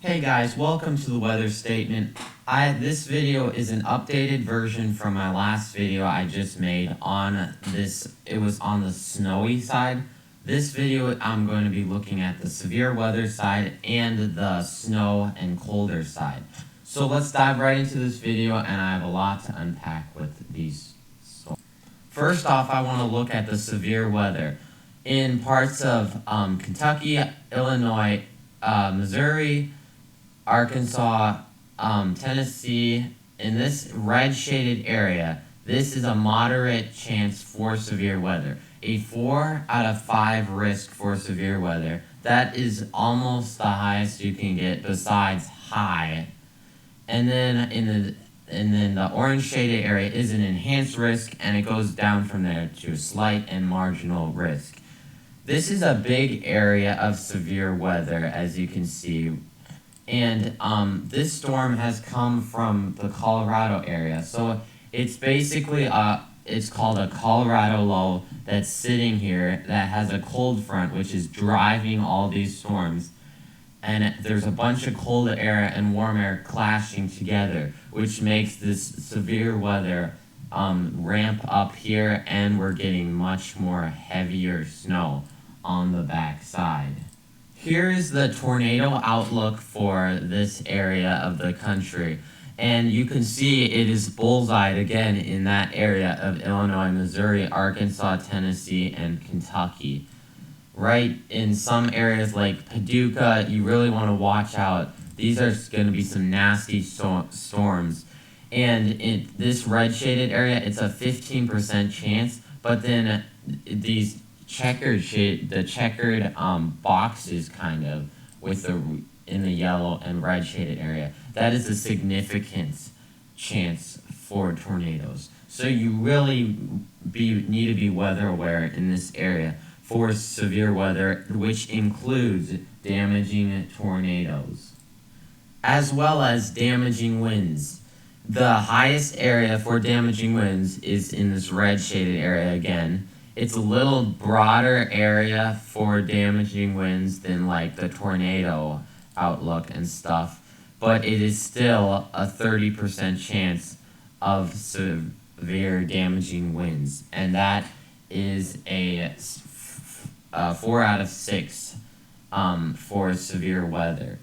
Hey guys, welcome to the weather statement. This video is an updated version from my last video I just made on this. It was on the snowy side. This video I'm going to be looking at the severe weather side and the snow and colder side. So let's dive right into this video, and I have a lot to unpack with these storms. First off, I want to look at the severe weather in parts of Kentucky, Illinois, Missouri, Arkansas, Tennessee. In this red shaded area, this is a moderate chance for severe weather. A 4 out of 5 risk for severe weather. That is almost the highest you can get besides high. And then the orange shaded area is an enhanced risk, and it goes down from there to a slight and marginal risk. This is a big area of severe weather, as you can see. And this storm has come from the Colorado area. So it's basically it's called a Colorado low that's sitting here that has a cold front, which is driving all these storms. And there's a bunch of cold air and warm air clashing together, which makes this severe weather ramp up here, and we're getting much more heavier snow on the back side. Here is the tornado outlook for this area of the country, and you can see it is bullseyed again in that area of Illinois, Missouri, Arkansas, Tennessee, and Kentucky. Right in some areas like Paducah, you really want to watch out. These are going to be some nasty storms. And in this red shaded area, it's a 15% chance, but then these the checkered boxes kind of with in the yellow and red shaded area, that is a significant chance for tornadoes. So you really need to be weather aware in this area for severe weather, which includes damaging tornadoes as well as damaging winds. The highest area for damaging winds is in this red shaded area again. It's a little broader area for damaging winds than like the tornado outlook and stuff, but it is still a 30% chance of severe damaging winds, and that is a 4 out of 6 for severe weather.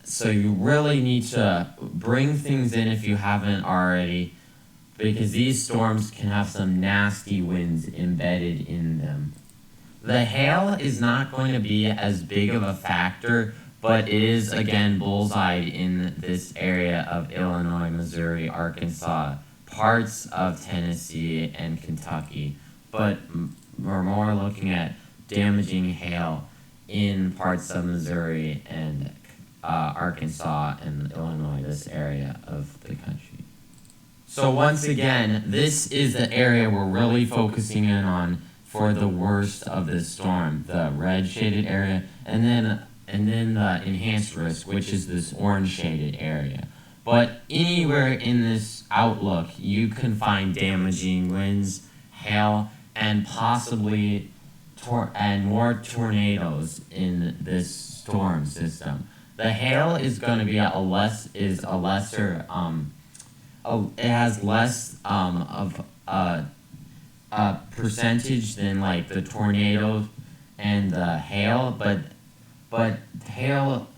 So you really need to bring things in if you haven't already, because these storms can have some nasty winds embedded in them. The hail is not going to be as big of a factor, but it is again bullseyed in this area of Illinois, Missouri, Arkansas, parts of Tennessee and Kentucky. But we're more looking at damaging hail in parts of Missouri and Arkansas and Illinois, this area of the country. So once again, this is the area we're really focusing in on for the worst of this storm, the red shaded area, and then the enhanced risk, which is this orange shaded area. But anywhere in this outlook, you can find damaging winds, hail, and possibly more tornadoes in this storm system. The hail is going to be a lesser it has less of a percentage than like the tornado and the hail, but hail,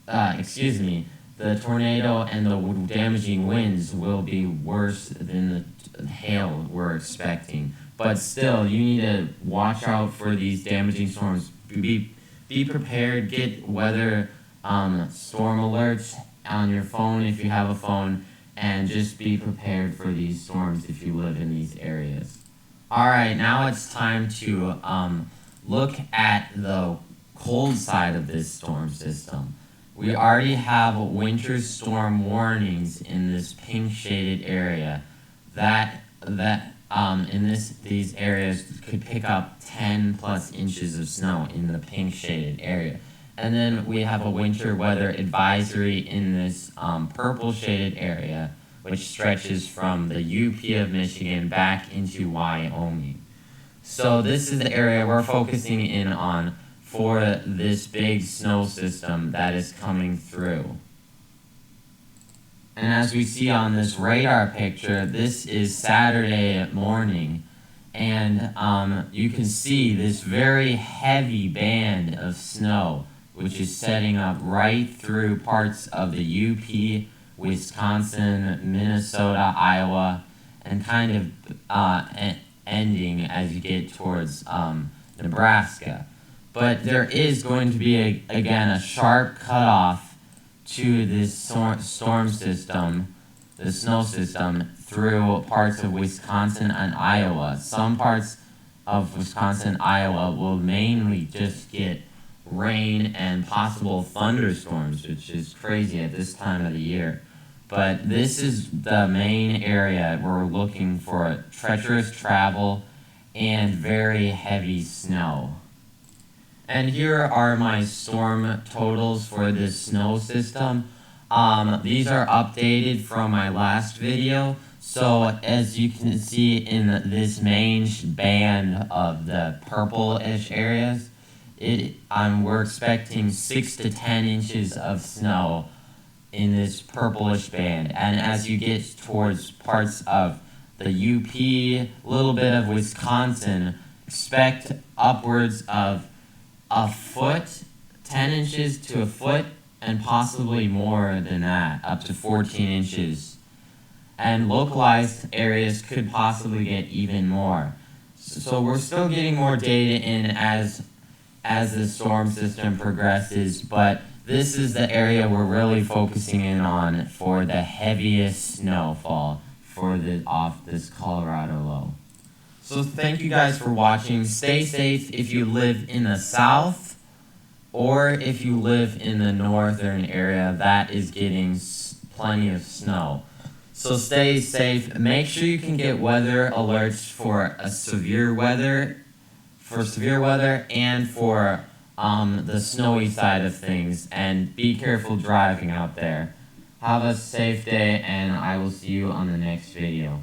the tornado and the damaging winds will be worse than the hail we're expecting. But still, you need to watch out for these damaging storms. Be prepared. Get weather storm alerts on your phone if you have a phone, and just be prepared for these storms if you live in these areas. Alright, now it's time to look at the cold side of this storm system. We already have winter storm warnings in this pink shaded area that in these areas could pick up 10 plus inches of snow in the pink shaded area. And then we have a winter weather advisory in this purple shaded area, which stretches from the UP of Michigan back into Wyoming. So this is the area we're focusing in on for this big snow system that is coming through. And as we see on this radar picture, this is Saturday morning. And you can see this very heavy band of snow, which is setting up right through parts of the UP, Wisconsin, Minnesota, Iowa, and kind of ending as you get towards Nebraska. But there is going to be, again, a sharp cutoff to this storm system, the snow system, through parts of Wisconsin and Iowa. Some parts of Wisconsin and Iowa will mainly just get rain and possible thunderstorms, which is crazy at this time of the year. But this is the main area where we're looking for treacherous travel and very heavy snow. And here are my storm totals for this snow system. These are updated from my last video. So as you can see in this main band of the purple-ish areas, we're expecting 6 to 10 inches of snow in this purplish band. And as you get towards parts of the UP, a little bit of Wisconsin, expect upwards of a foot, 10 inches to a foot, and possibly more than that, up to 14 inches. And localized areas could possibly get even more. So we're still getting more data in as the storm system progresses, but this is the area we're really focusing in on for the heaviest snowfall off this Colorado low. So thank you guys for watching. Stay safe if you live in the south or if you live in the northern area that is getting plenty of snow. So stay safe. Make sure you can get weather alerts for severe weather and for the snowy side of things, and be careful driving out there. Have a safe day, and I will see you on the next video.